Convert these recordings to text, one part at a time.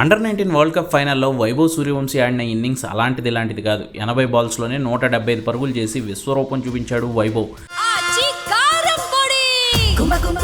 Under-19 world cup ఫైనల్లో వైభవ్ సూర్యవంశీ ఆడిన innings ఇలాంటిది కాదు. 80 బాల్స్లోనే 175 పరుగులు చేసి విశ్వరూపం చూపించాడు వైభవ్.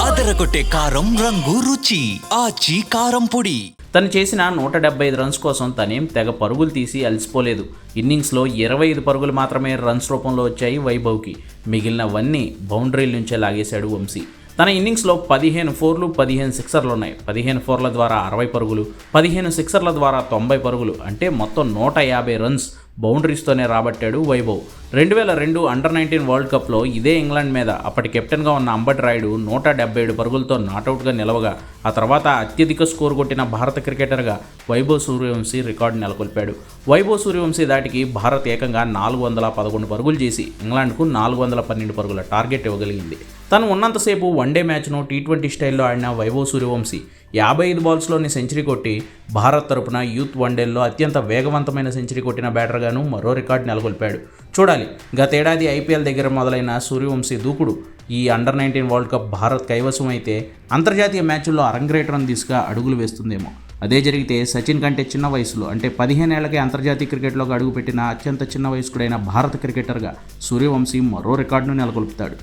అదరగొట్టే కారం రంగు రుచి ఆచి కారం పొడి. తను చేసిన 175 రన్స్ కోసం తనేం తెగ పరుగులు తీసి అలసిపోలేదు. ఇన్నింగ్స్లో 25 పరుగులు మాత్రమే రన్స్ రూపంలో వచ్చాయి వైభవ్కి. మిగిలినవన్నీ బౌండరీల నుంచే లాగేశాడు వంశీ. తన ఇన్నింగ్స్లో 15 ఫోర్లు 15 సిక్సర్లు ఉన్నాయి. 15 ఫోర్ల ద్వారా 60 పరుగులు, 15 సిక్సర్ల ద్వారా 90 పరుగులు, అంటే మొత్తం 150 రన్స్ బౌండరీస్తోనే రాబట్టాడు వైభవ్. 2002 అండర్-19 వరల్డ్ కప్లో ఇదే ఇంగ్లాండ్ మీద అప్పటి కెప్టెన్గా ఉన్న అంబటి రాయుడు 177 పరుగులతో నాటౌట్గా నిలవగా ఆ తర్వాత అత్యధిక స్కోర్ కొట్టిన భారత క్రికెటర్గా వైభవ్ సూర్యవంశీ రికార్డు నెలకొల్పాడు. వైభవ్ సూర్యవంశీ దాటికి భారత్ ఏకంగా 411 పరుగులు చేసి ఇంగ్లాండ్కు 412 పరుగుల టార్గెట్ ఇవ్వగలిగింది. తను ఉన్నంతసేపు వన్డే మ్యాచ్ను T20 స్టైల్లో ఆడిన వైభవ్ సూర్యవంశీ 55 బాల్స్లోని సెంచరీ కొట్టి భారత్ తరపున యూత్ వన్డేల్లో అత్యంత వేగవంతమైన సెంచరీ కొట్టిన బ్యాటర్గాను మరో రికార్డు నెలకొల్పాడు. చూడాలి, గతేడాది ఐపీఎల్ దగ్గర మొదలైన సూర్యవంశీ దూకుడు ఈ అండర్-19 వరల్డ్ కప్ భారత్ కైవసం అయితే అంతర్జాతీయ మ్యాచ్ల్లో అరంగేట్రం దిశగా అడుగులు వేస్తుందేమో. అదే జరిగితే సచిన్ కంటే చిన్న వయసులో అంటే 15 ఏళ్లకే అంతర్జాతీయ క్రికెట్లోకి అడుగుపెట్టిన అత్యంత చిన్న వయస్కుడైన భారత క్రికెటర్గా సూర్యవంశీ మరో రికార్డును నెలకొల్పుతాడు.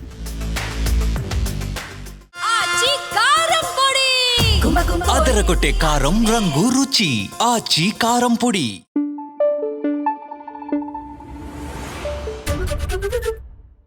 అదరగొట్టే కారం రంగు రుచి ఆచి కారం పొడి.